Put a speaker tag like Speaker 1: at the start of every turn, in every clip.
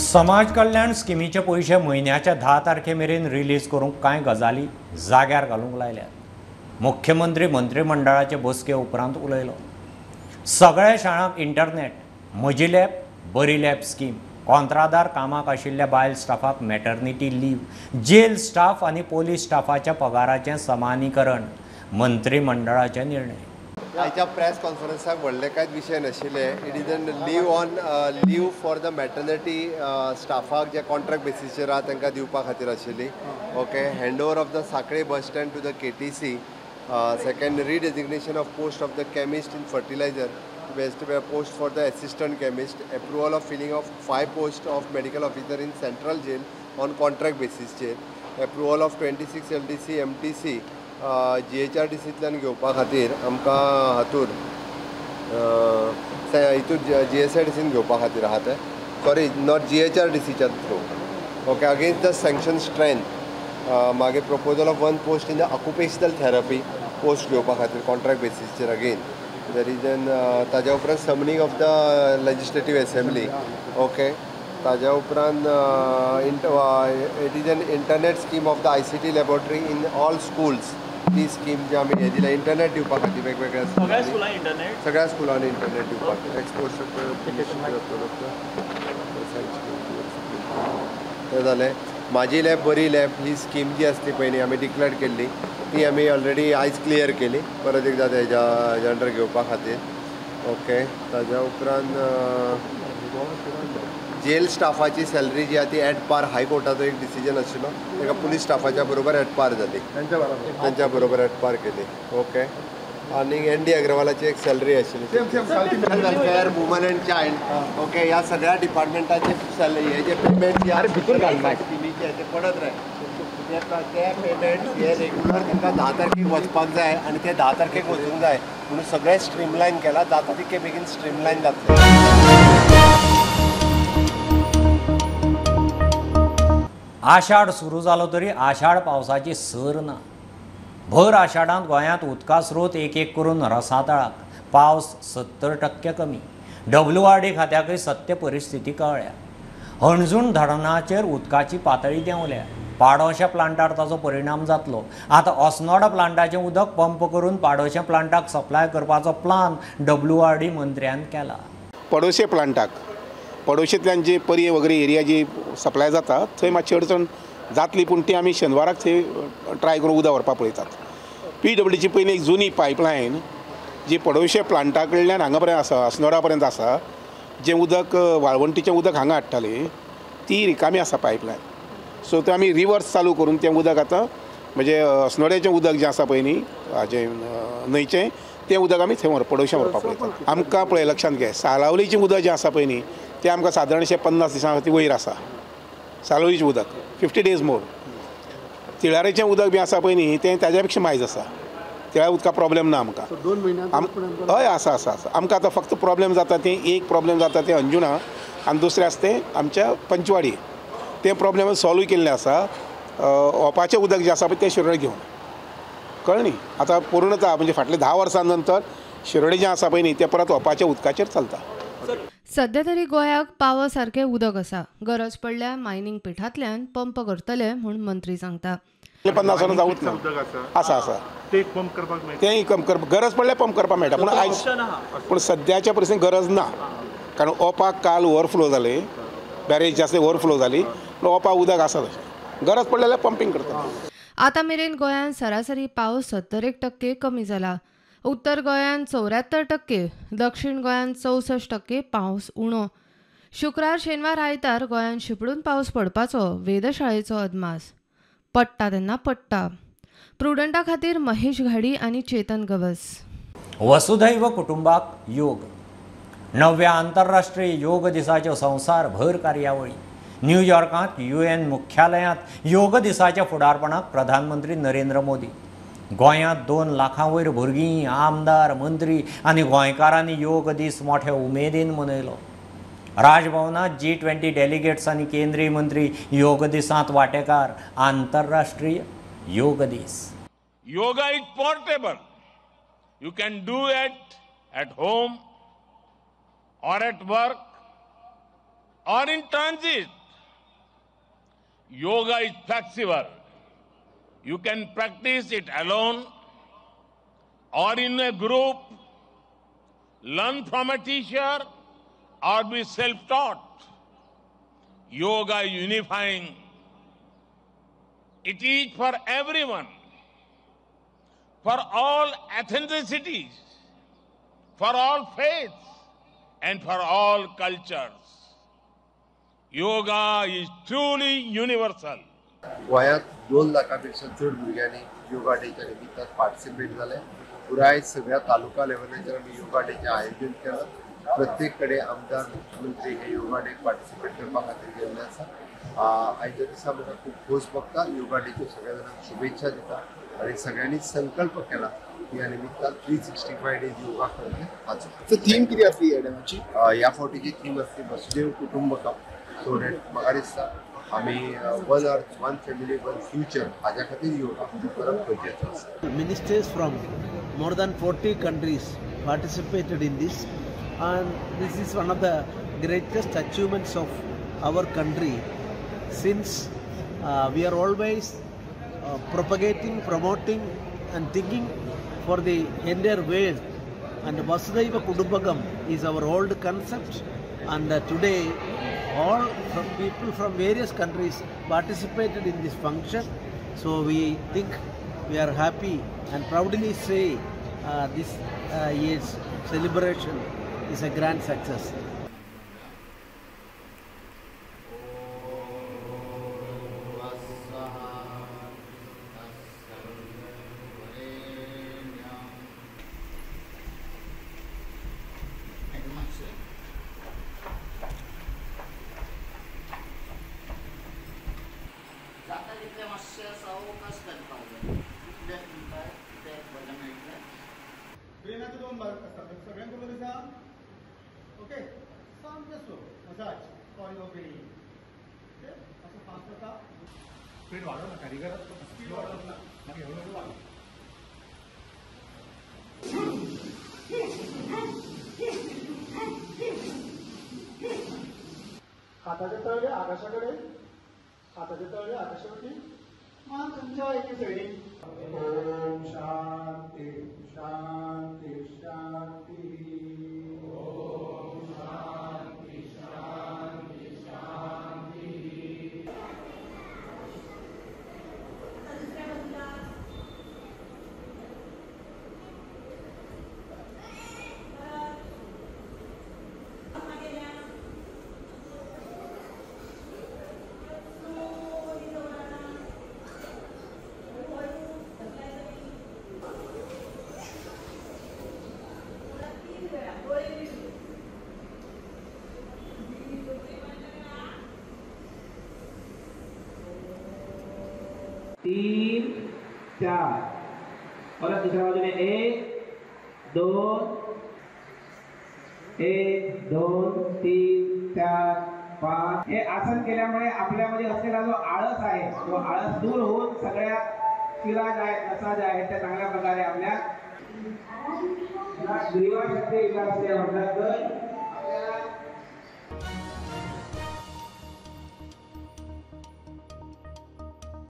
Speaker 1: समाज कल्याण स्किमीचे पैसे म्हयन्याच्या 10 तारखेमेरेन रिलीज करूंक कांय गजाली जाग्यार घालूंक लायल्यात। मुख्यमंत्री मंत्रिमंडळाचे बसके उपरांत उलयलो। सगळ्या शाळांक इंटरनेट, म्हजी लॅब बरी लॅब स्कीम, कंत्रादार कामाक आशिल्ल्या बायल स्टाफाक मॅटर्निटी लीव, जेल स्टाफ आनी पोलीस स्टाफाच्या पगाराचें समानीकरण मंत्रिमंडळाचे निर्णय।
Speaker 2: आयच्या प्रेस कॉन्फरन्साक व्हडले कांयच विशय नाशिल्ले। It is an leave for the maternity स्टाफाक जे कॉन्ट्रॅक्ट बेसिसचेर आहा तांकां दिवपा खातीर आशिल्ली। Okay, hand over of the Sankhali bus stand to the KTC। Second, redesignation of post of the chemist in fertiliser, best post for the assistant chemist, approval of filling of 5 post of medical officer in central jail on contract बेसिसचेर, approval of 26 LDC MTC GHRDCंतल्यान घेवपा खातीर आमकां हातूर हितूर GSIDCन घेवपा खातीर आहा ते, sorry not GHRDCच्या through. Okay, against the sanction strength मागीर proposal of 1 post in the occupational therapy post घेवपा खातीर कॉन्ट्रॅक्ट बेसिसचेर अगेन। देर इज एन ताज्या उपरांत summoning of the legislative assembly. Okay, ताज्या उपरांत it is an internet scheme of the ICT laboratory in all schools. ती scheme जी आमी हे दिल्या इंटरनेट दिवपा खातीर वेगवेगळ्या सगळ्या स्कुलांनी इंटरनेट दिवपाक ते जालें। म्हाजी लॅब बरी लॅब ही स्कीम जी आसली पयलीं आमी डिक्लेअर केल्ली ती आमी ऑलरेडी आयज क्लियर केली, परत एकदा तेज्या अंडर घेवपा खातीर। ओके, ताज्या उपरांत जेल स्टाफाची सॅलरी जी आहा ती एट पार हायकोर्टाचो एक डिसिजन आशिल्लो, ताका पुलीस स्टाफाच्या बरोबर एट पार जाली, तांच्या बरोबर एट पार केली। ओके, आनी ND अग्रवालाची एक सॅलरी आशिल्ली, welfare, woman and child. Okay, ह्या सगळ्या डिपार्टमेंटाचे हे जे पेमेंट जे स्किमीचे ते पडत राय ते पेमेंट हे रेग्युलर तांकां 10 तारखेक वचपाक जाय आनी ते 10 तारखेक वचूंक जाय म्हणून सगळें स्ट्रीमलायन केलां, जाता तितके बेगीन स्ट्रीमलायन जातलें।
Speaker 1: आषाढ सुरू जालो तरी आषाढ पावसाची सर ना। भर आषाढांत गोंयांत उदका स्रोत एक करून रसातळाक, पावस 70% कमी। WRD खात्याकय सत्य परिस्थिती कळ्ळ्या। हणजूण धरणाचेर उदकाची पातळी देंवल्या, पाडोशा प्लांटार ताचो परिणाम जातलो। आतां osnoda प्लांटाचें उदक पंप करून पाडोशा प्लांटाक सप्लाय करपाचो प्लान WRD मंत्र्यान केला।
Speaker 3: पडोशे प्लांटाक पडोशेंतल्यान जी पर्ये वगैरे एरिया जी सप्लाय जाता थंय मातशी अडचण जातली, पूण ती आमी शेनवाराक थंय ट्राय करून उदक व्हरपाक पळयतात। PWDची पयली एक जुनी पायपलायन जी पडोशे प्लांटा कडल्यान हांगा पर्यंत आसा, osnoda पर्यंत आसा, जें उदक वाळवंटीचें उदक हांगा हाडटाली ती रिकामी आसा पायपलायन। सो ते आमी रिवर्स चालू करून तें उदक आतां म्हणजे osnodaचें उदक जें आसा पळय न्ही हाजें न्हंयचें तें उदक आमी थंय पडोशा व्हरपाक पळयतात। आमकां पळय लक्षांत घे, सालावलीचें उदक जें आसा पळय न्ही तें आमकां सादारणशें 50 दिसां खातीर वयर आसा, सालावलीचें उदक 50 days मोर। तिळारेचें उदक बी आसा पळय न्ही तें ताज्या पेक्षा मायज आसा, तिळा उदका प्रॉब्लेम ना आमकां। हय आसा आसा आसा आमकां आतां फक्त प्रॉब्लेम जाता तें एक प्रॉब्लेम जाता तें अंजुना आनी दुसरें आसा तें आमच्या पंचवाडी, तें प्रॉब्लेम सॉल्व केल्लें आसा। ओपाचें उदक जें आसा पळय तें शिरोडे घेवन कळ्ळें न्ही, आतां पूर्णता म्हणजे फाटले 10 वर्सां नंतर शिरोडे जें आसा पळय न्ही तें परत ओपाच्या उदकाचेर चलता।
Speaker 4: सध्या तरी गोंयाक पाव सारकें उदक आसा, गरज पडल्या मायनिंग पिठांतल्यान पंप करतले म्हूण मंत्री सांगता। 50 वर्सां जावूच ना, आसा आसा तेंय गरज पडल्यार पंप करपाक मेळटा, पूण आयज पूण सद्याच्या परिस्थितींत गरज ना, कारण ओपाक काल ओवरफ्लो जाले, बॅरेज जास्त ओवरफ्लो जाली, ओपाक उदक आसा तशें, गरज पडल्या जाल्यार पंपींग करता। आतां मेरेन गोंयांत सरासरी पावस 70% कमी जाला। उत्तर गोंयांत 74%, दक्षिण गोंयांत 64% पावस उणो। शुक्रार शेनवार आयतार गोंयांत शिपडून पावस पडपाचो वेधशाळेचो अदमास। पडटा तेन्ना पडटा। प्रुडंटा खातीर महेश घाडी आनी चेतन गवस।
Speaker 1: वसुधैव कुटुंबाक योग, 9व्या आंतरराष्ट्रीय योग दिसाच्यो संवसारभर कार्यावळी। न्यूयॉर्कांत UN मुख्यालयांत योग दिसाच्या फुडारपणाक प्रधानमंत्री नरेंद्र मोदी। गोंयांत 2 लाखां वयर भुरगीं, आमदार, मंत्री आनी गोंयकारांनी योग दीस मोठ्या उमेदीन मनयलो। राजभवनात G20 डेलिगेट्स आनी केंद्रीय मंत्री योग दिसांत वांटेकार। आंतरराष्ट्रीय योग दीस।
Speaker 5: Yoga is portable, you can do it at home or at work or in transit. Yoga is flexible. You can practice it alone or in a group, learn from a teacher or be self-taught. Yoga is unifying. It is for everyone, for all ethnicities, for all faiths, and for all cultures. Yoga is truly universal.
Speaker 2: गोंयांत 2 लाखांपेक्षा चड भुरग्यांनी योगा डेच्या निमित्तान participate जाले. पुराय सगळ्या तालुका लेवलाचेर आमी योगा डेचें आयोजन केलां. प्रत्येक कडेन आमदार मुख्यमंत्री हे योगा डेक पार्टिसिपेट करपा खातीर गेल्ले आसा. आयच्या दिसा म्हाका खूब खोस भोगता. योगा डेच्यो सगळ्या जाणांक शुभेच्छा दिता आनी सगळ्यांनी संकल्प केला की ह्या निमित्तान 365 डेज योगा करतले हाचो.
Speaker 6: सो थीम कितें आसली ह्या टायमाची?
Speaker 2: ह्या फावटीची थीम आसली वसुधैव कुटुंबकम. सो डेट म्हाका दिसता आमी one earth one family one future हाज्या खातीर योगा करप गरजेचो आसा.
Speaker 7: Ministers from more than 40 countries participated in this, and this is one of the greatest achievements of our country, since we are always propagating, promoting and thinking for the entire world, and Vasudhaiva Kudumbakam is our old concept, and today all from people from various countries participated in this function. So we think we are happy and proudly say this year's celebration is a grand success.
Speaker 6: ट्रेनाचे 2 भाग असतात. सगळ्यांकडून दिसा okay सामकें slow massage for your brain. Okay असं fast होता. Speed वाढव ना. कारीगर speed वाढव ना. मग एवढं वाढव. हाताचे तळवे आकाशाकडे. हाताचे तळवे आकाशावरती. मान तुमच्या एके साईडीन. ओम शांती शांती शांती. ओम शांती शांती शांती.
Speaker 8: तीन चार. परत दुसऱ्या बाजूने 1 2 1 2 3 4 5. हे आसन केल्यामुळे आपल्यामध्ये असलेला जो आळस आहे तो आळस दूर होऊन सगळ्या शिरा ज्या आहेत नसा ज्या आहेत त्या चांगल्या प्रकारे आपल्या ग्रीवाशक्ती विकास म्हटलं तर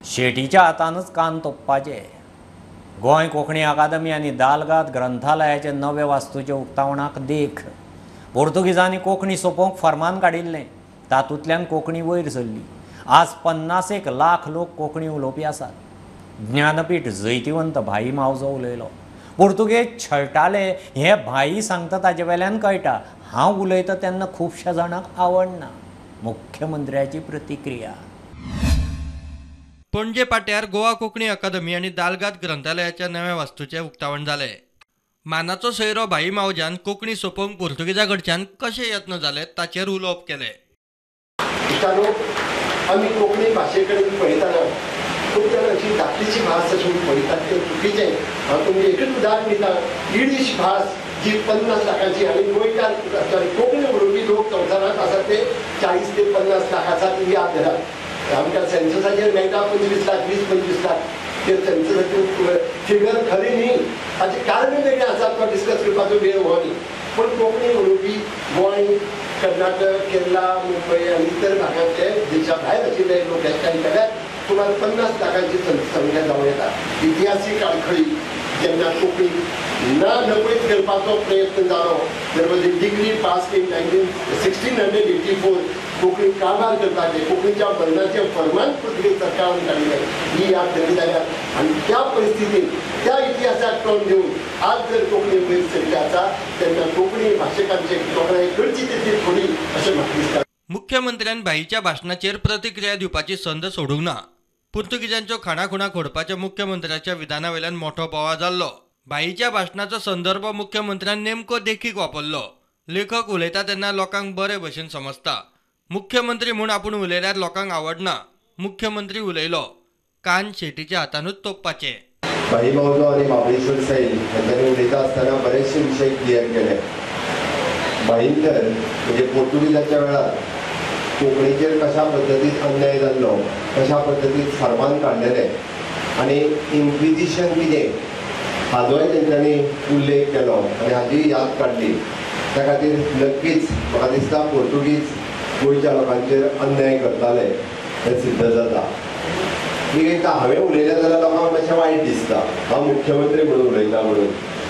Speaker 1: शेटीच्या हातानच कान तोपपाचे. गोंय कोंकणी अकादमी आनी दालगाद ग्रंथालयाचे नवे वास्तूचे उक्तावणाक देख. पोर्तुगीजांनी कोंकणी सोंपोवंक फर्मान काडिल्लें. तातूंतल्यान कोंकणी वयर सरली. आज 51 लाख लोक कोंकणी उलोवपी आसात. ज्ञानपीठ जैतिवंत भाई मावजो उलयलो. पोर्तुगेज छळटाले हें भाई सांगता ताजे वेल्यान कळटा. हांव उलयतां तेन्ना खुबश्या जाणांक आवडना. मुख्यमंत्र्याची प्रतिक्रिया.
Speaker 9: पणजे पाट्यार गोवा कोंकणी अकादमी आनी दालगाद ग्रंथालयाच्या नव्या वास्तूचे उक्तावण जाले. मानाचो सयरो भाई मावजान कोंकणी सोंपोवंक पोर्तुगीजा कडच्यान कशे यत्न जाले ताचेर उलोवप केले.
Speaker 6: आमी कोंकणी भाशे कडेन पळयतना खूब जाणांची धाकटीची भास असून पळयतात तें चुकीचें. हांव तुमचें एकच उदाहरण दितां. यिडीश भास जी 50 लाखांची आनी गोंयकार कोंकणी उलोवपी लोक संवसारांत आसात ते 40 ते 50 लाख आसात. ही याद धरात. आमकां सेन्ससाचेर मेळटा 25 लाख 20-25 लाख. ते सेन्ससाच्यो फिगर खरी न्ही. ताचें कारण वेगळें आसा तो डिस्कस करपाचो वेळ हो न्ही. पूण कोंकणी उलोवपी गोंय कर्नाटक, केरला, मुंबई आणि इतर भागातले देशाबाहेर आशिल्ले लोक ह्या ठिकाणी केल्यात. सुमार 50 लाखांची संख्या जाऊन येतात. इतिहासीक आडखळी जेन्ना कोंकणी ना नकळत करपाचो प्रयत्न जालो, there was a degree pass in 1684. Konkani कारभार करपाचे, कोंकणीच्या बंधाचे फर्मान पुर्तुगेज सरकारान काडिल्लें ही याद धरली जाल्यार. आनी त्या परिस्थितीत त्या इतिहासाक तोंड दिवन आज जर कोंकणी वयर सरली आसा तेन्ना कोंकणी भाशेकांचे तोखणाय करची तितली थोडी अशें म्हाका दिसता.
Speaker 9: मुख्यमंत्र्यान भाईच्या भाशणाचेर प्रतिक्रिया दिवपाची संद सोडूंक ना. पुर्तुगीजांच्यो खाणाखुणा खोडपाच्या मुख्यमंत्र्याच्या विधानावेल्यान मोठो बोवाळ जाल्लो. भाईच्या भाशणाचो संदर्भ मुख्यमंत्र्यान नेमको देखीक वापरलो. लेखक उलयता तेन्ना लोकांक बरे भशेन समजता. मुख्यमंत्री म्हूण आपूण उलयल्यार लोकांक आवडना. मुख्यमंत्री उलयलो, कान शेटीच्या हातानूच तोपपाचे.
Speaker 2: भाई मावजो आणि महाबळेश्वर सैल हांच्यानी उलयता आसतना बरेचशे विशय क्लियर केले. भाईन तर म्हणजे पोर्तुगीजाच्या वेळार कोंकणीचेर कशा पद्दतीन अन्याय जाल्लो, कशा पद्दतीन फर्मान काडलेले आनी इन्क्विजिशन कितें हाजोय तेंच्यांनी उल्लेख केलो आनी हाजी याद काडली. त्या खातीर नक्कीच म्हाका दिसता पोर्तुगीज गोंयच्या लोकांचेर अन्याय करताले हें सिद्ध जाता. एक एकदां हांवें उलयलें जाल्यार लोकांक मातशें वायट दिसता, हांव मुख्यमंत्री म्हणून उलयता म्हणून.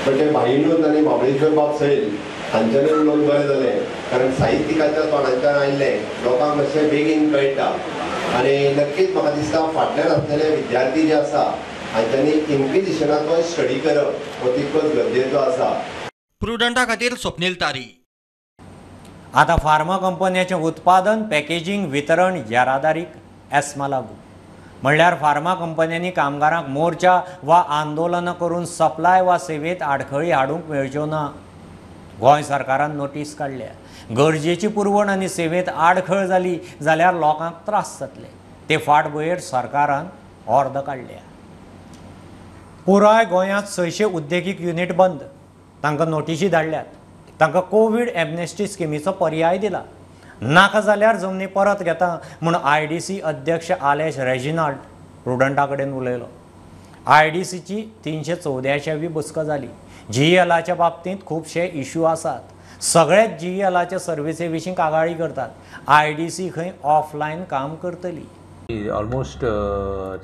Speaker 2: पण ते भाईनूच आनी महाबळेश्वर बाब सैल हांच्यानी उलोवन बरें जालें, कारण साहित्यिकाच्या तोंडांतल्यान आयिल्लें लोकांक मातशें बेगीन कळटा. आनी नक्कीच म्हाका दिसता फाटल्यान आसलेले विद्यार्थी जे आसा हांच्यानी इन्क्विजिशनाचो स्टडी करप हो तितकोच गरजेचो आसा.
Speaker 9: प्रुडंटा खातीर स्वप्नील तारी.
Speaker 1: आता फार्मा कंपन्यांचें उत्पादन, पॅकेजींग, वितरण येरादारीक एस्मा लागू. म्हणल्यार फार्मा कंपन्यांनी कामगारांक मोर्चा वा आंदोलनां करून सप्लाय वा सेवेत आडखळी हाडूंक मेळच्यो ना. गोंय सरकारान नोटीस काडल्या. गरजेची पुरवण आनी सेवेत आडखळ जाली जाल्यार लोकांक त्रास जातले. ते फाटभुंयेर सरकारान अर्द काडल्या. पुराय गोंयांत 600 उद्देगीक युनिट बंद. तांकां नोटीसी धाडल्यात. तांकां कोवीड एमनेस्टी स्किमीचो पर्याय दिला. नाका जाल्यार जमनी परत घेता म्हूण IDC अध्यक्ष आलेश रेजिनाल्ड प्रुडंटा कडेन उलयलो. IDCची 314वी बसका जाली. GELच्या बाबतींत खुबशे इश्यू आसात. सगळेच GELच्या सर्विसे विशीं कागाळी करतात. IDC खंय ऑफलायन काम करतली.
Speaker 10: Almost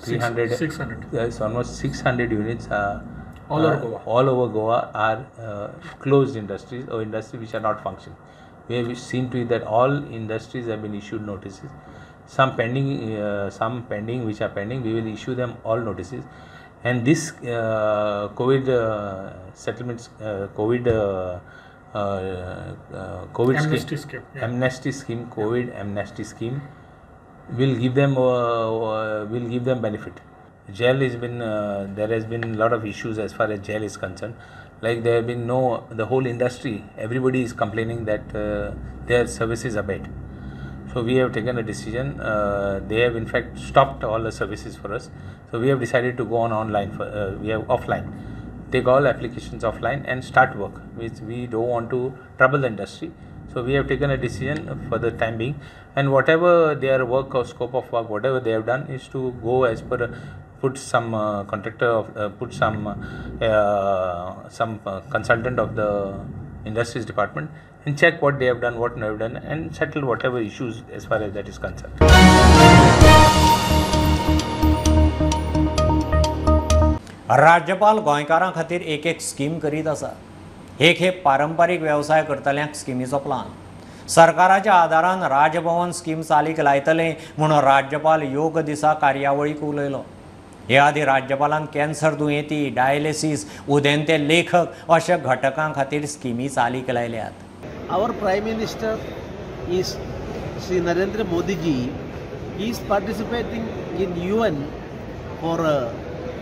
Speaker 10: 600. Yes, almost 600 units all over Goa are closed industries or industries which are not functioning. We have seen to it that all industries have been issued notices. Some pending which are pending. We will issue them all notices. And this COVID settlements, COVID amnesty scheme, COVID amnesty scheme will give them benefit. Jail has been there has been a lot of issues as far as jail is concerned. Like there have been the whole industry, everybody is complaining that their services are bad. So we have taken a decision. They have in fact stopped all the services for us. So we have decided to go on online. We have offline. Take all applications offline and start work. We don't want to trouble the industry. So we have taken a decision for the time being. And whatever their work or scope of work, whatever they have done is to go as per put some contractor, put some consultant of the industries department and check what they have done, what they have done, and settle whatever issues as far as that is concerned.
Speaker 1: राज्यपाल गोंयकारां खातीर एक scheme करीत आसा. एक हे पारंपारीक वेवसाय करतल्यांक स्किमीचो प्लान. सरकाराच्या आदारान राजभवन स्कीम चालीक लायतले म्हणून राज्यपाल योग दिसा कार्यावळीक उलयलो. हे आदी राज्यपालान कॅन्सर दुयेंती, डायलिसीस, उदेंते लेखक अशा घटकां खातीर स्किमी चालीक लायल्यात.
Speaker 7: Our Prime Minister is Sri Narendra Modi ji. He is participating in UN for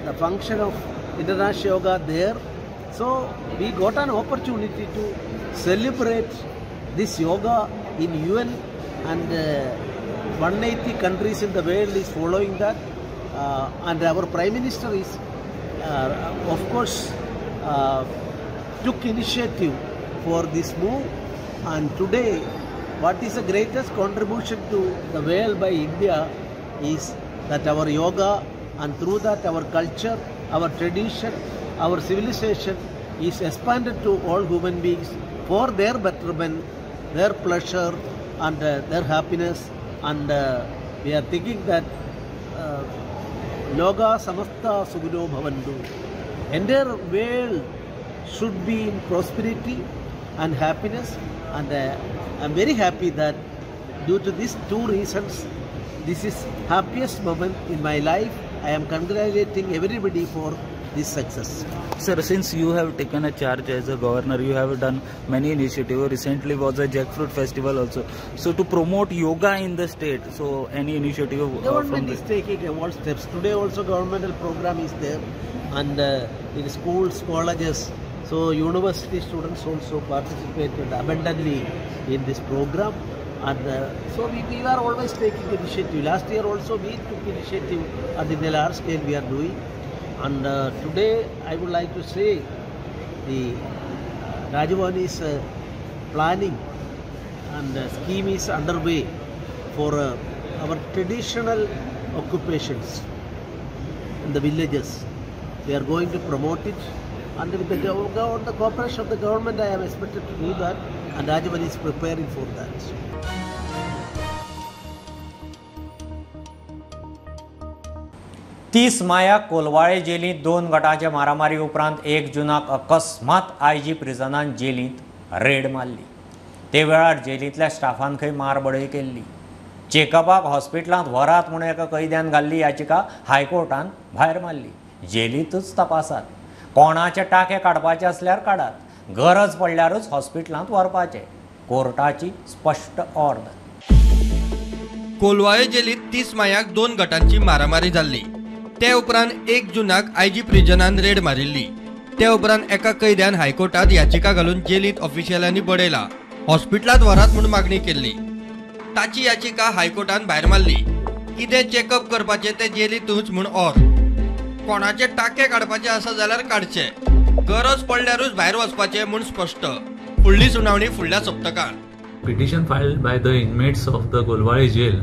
Speaker 7: the function of International Yoga there. So we got an opportunity to celebrate this yoga in UN, and 180 countries in the world is following that. And our Prime Minister is, of course, took initiative for this move. And today, what is the greatest contribution to the world by India is that our yoga, and through that our culture, our tradition, our civilization is expanded to all human beings for their betterment their pleasure and their happiness, and we are thinking that Loga Samasta Sugino Bhavandu, entire world should be in prosperity and happiness, and I'm very happy that due to these two reasons, this is happiest moment in my life. I am congratulating everybody for this success.
Speaker 11: Sir, since you have taken a charge as a governor, you have done many initiatives. Recently was a jackfruit festival also. So to promote yoga in the state, so any initiative
Speaker 7: government is taking all steps. Today also governmental program is there, and in schools, colleges, so university students also participated abundantly in this program. And so we are always taking initiative. Last year also we took initiative, and in a large scale we are doing. And today I would like to say the Rajabhani is planning, and scheme is underway for our traditional occupations in the villages. We are going to promote it, and with the cooperation of the government I am expected to do that, and Rajabhani is preparing for that.
Speaker 1: 30 मायाक Colvale जेलींत 2 गटांचे मारामारी उपरांत 1 जूनाक अकस्मात IG प्रिझनान जेलींत red मारली. ते वेळार जेलींतल्या Staffan खंय मारबडय केल्ली. चेकअपाक हॉस्पिटलांत व्हरात म्हणून एका कैद्यान घाल्ली याचिका हायकोर्टान भायर मारली. जेलींतूच तपासात. कोणाचे टाके काडपाचे असल्यार काडात, गरज पडल्यारूच हॉस्पिटलांत व्हरपाचे. कोर्टाची स्पष्ट ऑर्डर.
Speaker 9: कोलवाळे जेलींत 30 मायाक 2 गटांची मारामारी जाल्ली. ते उपरांत 1 जूनाक आयजी प्रिझनान रेड मारिल्ली. ते उपरांत एका कैद्यान हायकोर्टात याचिका घालून जेलींत ऑफिशियलांनी बडयला. हॉस्पिटलांत व्हरात म्हूण मागणी केल्ली. ताची याचिका हायकोर्टान भायर मारली. कितें चेकअप करपाचें ते जेलींतूच म्हूण ऑर. कोणाचे टाके काडपाचे आसा जाल्यार काडचे, गरज पडल्यारूच भायर वचपाचें म्हूण स्पश्ट. फुडली सुनावणी फुडल्या सप्तकांत.
Speaker 10: Petition filed by the inmates of the Kolwale jail,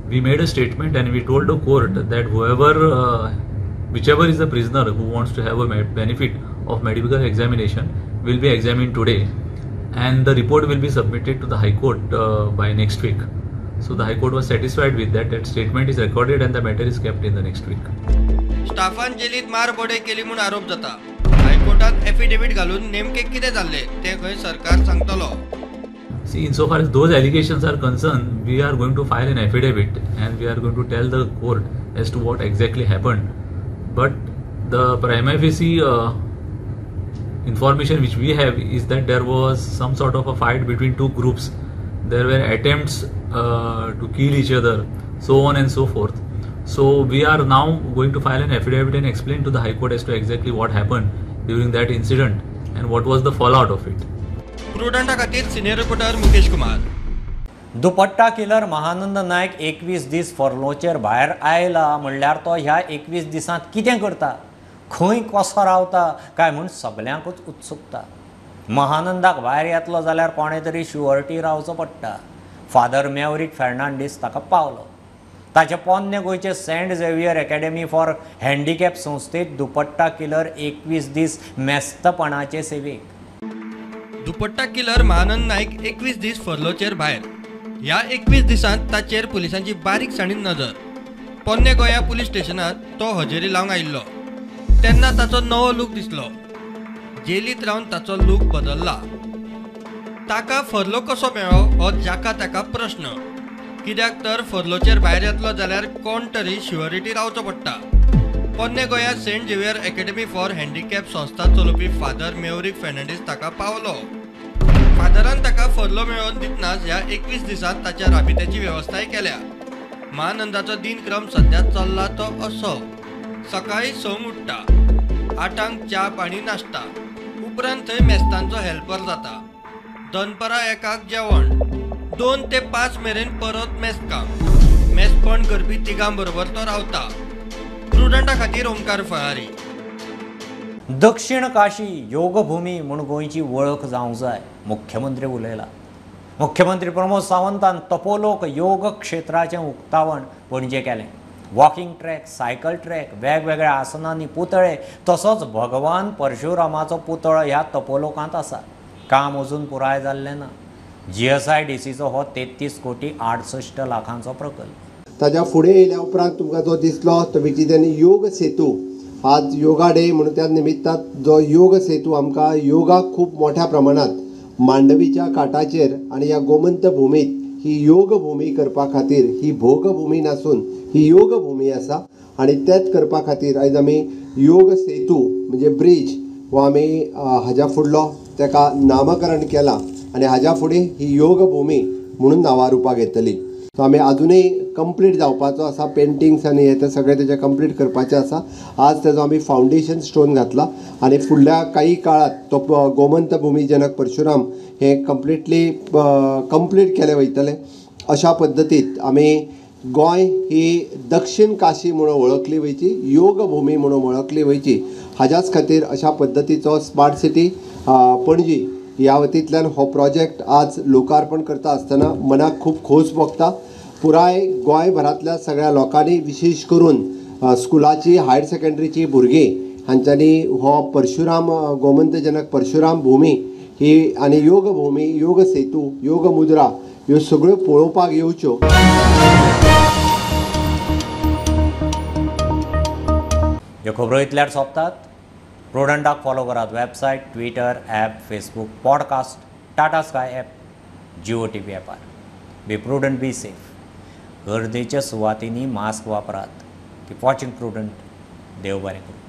Speaker 10: we made a statement and we told the court that whichever is the prisoner who wants to have a benefit of medical examination will be examined today, and the report will be submitted to the High Court by next week. So the High Court was satisfied with that. That statement is recorded and the matter is kept in the next week.
Speaker 9: स्टाफान जेलीत मारबडय केली म्हूण आरोप जाता. हायकोर्टात affidavit घालून नेमके कितें जाल्ले ते खंय सरकार सांगतलो.
Speaker 10: See, insofar as those allegations are concerned, we are going to file an affidavit and we are going to tell the court as to what exactly happened. But the prima facie information which we have is that there was some sort of a fight between two groups. There were attempts to kill each other, so on and so forth. So we are now going to file an affidavit and explain to the High Court as to exactly what happened during that incident and what was the fallout of it.
Speaker 9: प्रुडंटा खातीर senior reporter Mukesh Kumar.
Speaker 1: दुपट्टा killer Mahanand नायक 21 दीस फॉर्लोचेर भायर आयला म्हणल्यार तो ह्या 21 दिसांत कितें करता, खंय कसो रावता काय म्हूण सगल्यांकूच उत्सुकता. महानंदाक भायर येतलो जाल्यार कोणे तरी शुअरटी रावचो पडटा. फादर मेवरीक फेर्नांडीस ताका पावलो. ताचे पोन्ने गोंयचे saint Xavier academy for handicap संस्थेत दुपट्टा किलर 21 दीस मेस्तपणाचे सेवेक.
Speaker 9: दुपट्टा किलर महानंद नायक 21 दीस फर्लोचेर भायर. ह्या 21 दिसांत ताचेर पुलिसांची बारीकसाणीन नजर. पोन्ने गोंया पुलीस स्टेशनात तो हजेरी लावंक आयिल्लो तेन्ना ताचो नवो लूक दिसलो. जेलींत रावन ताचो लूक बदलला. ताका फर्लो कसो मेळ्ळो हो जाका ताका प्रश्न. कित्याक तर फर्लोचेर भायर येतलो जाल्यार कोण तरी शुअरिटी रावचो पडटा. पोन्ने गोंया saint Xavier academy for handicap संस्था चलोवपी फादर मेवरीक फेर्नांडीस ताका पावलो. फादरान ताका फर्लो मेळोवन दितनाच ह्या 21 दिसांत ताच्या राबित्याची वेवस्थाय केल्या. महानंदाचो दिनक्रम सध्या चल्ला तो असो. सकाळी 6 उठ्ठा, 8 च्या पाणी नाश्ता, उपरांत थंय मेस्तांचो हेल्पर जाता. दनपरां 1 जेवण, 2 ते 5 मेरेन परत मेस्तकाम. मेस्तपण करपी तिगां बरोबर तो रावता. प्रुडंटा खातीर ओंकार फळारी.
Speaker 1: दक्षिण काशी योगभूमी म्हूण गोंयची वळख जावंक जाय, मुख्यमंत्री उलयला. मुख्यमंत्री प्रमोद सावंतान तपोलोक योग क्षेत्राचें उक्तावण पणजे केलें. वॉकिंग ट्रॅक, सायकल ट्रॅक, वेगवेगळ्या आसनांनी पुतळे तसोच भगवान परशुरामाचो पुतळो ह्या तपोलोकांत आसा. काम अजून पुराय जाल्लें ना. GSIDCचो हो 33 कोटी 68 लाखांचो प्रकल्प.
Speaker 6: ताज्या फुडें येयल्या उपरांत तुमकां जो दिसलो तो विच इज योग सेतू. आज योगा डे म्हणून त्या निमित्तान जो योग सेतू आमकां योगा खूब मोठ्या प्रमाणात मांडवीच्या काठाचेर आनी ह्या गोमंत भुमीत ही योग भूमी करपा खातीर ही भोग भूमी नासून ही योग भूमी आसा आनी तेच करपा खातीर आयज आमी योग सेतू म्हणजे ब्रिज हो आमी हाज्या फुडलो तेका नामकरण केलां आनी हाज्या फुडें ही योग भूमी म्हणून नांवां रुपाक येतली. सो आमी अजुनूय कंप्लीट जावपाचो आसा. पेंटिंग्स आनी हे सगळें तेजें कंप्लीट करपाचें आसा. आज तेजो आमी फावंडेशन स्टोन घातला आनी फुडल्या काही काळात तो गोमंत भूमी जनक परशुराम हे कंप्लीट केले वयतले. अशा पद्दतीत आमी गोंय ही दक्षिण काशी म्हणून वळखली वयची, योग भूमी म्हणून वळखली वयची. हाज्याच खातीर अशा पद्दतीचो स्मार्ट सिटी पणजी ह्या वतींतल्यान हो प्रोजेक्ट आज लोकार्पण करता आसतना मनाक खूब खोस भोगता. पुराय गोंयभरांतल्या सगळ्या लोकांनी विशेश करून स्कुलाची हायर सेकंडरीची भुरगीं हांच्यांनी हो परशुराम गोमंत जनक परशुराम भूमी ही आनी योग भूमी, योग सेतू, योग मुद्रा ह्यो सगळ्यो पळोवपाक येवच्यो.
Speaker 1: ह्यो खबरो इतल्यार सोंपतात. प्रुडंटाक फॉलो करात. Website, Twitter, app, Facebook, podcast, Tata Sky app, Jio TV ॲपार. Be prudent, be safe. गर्देच्या सुवातींनी मास्क वापरात. Keep watching prudent. देव बरें करूं.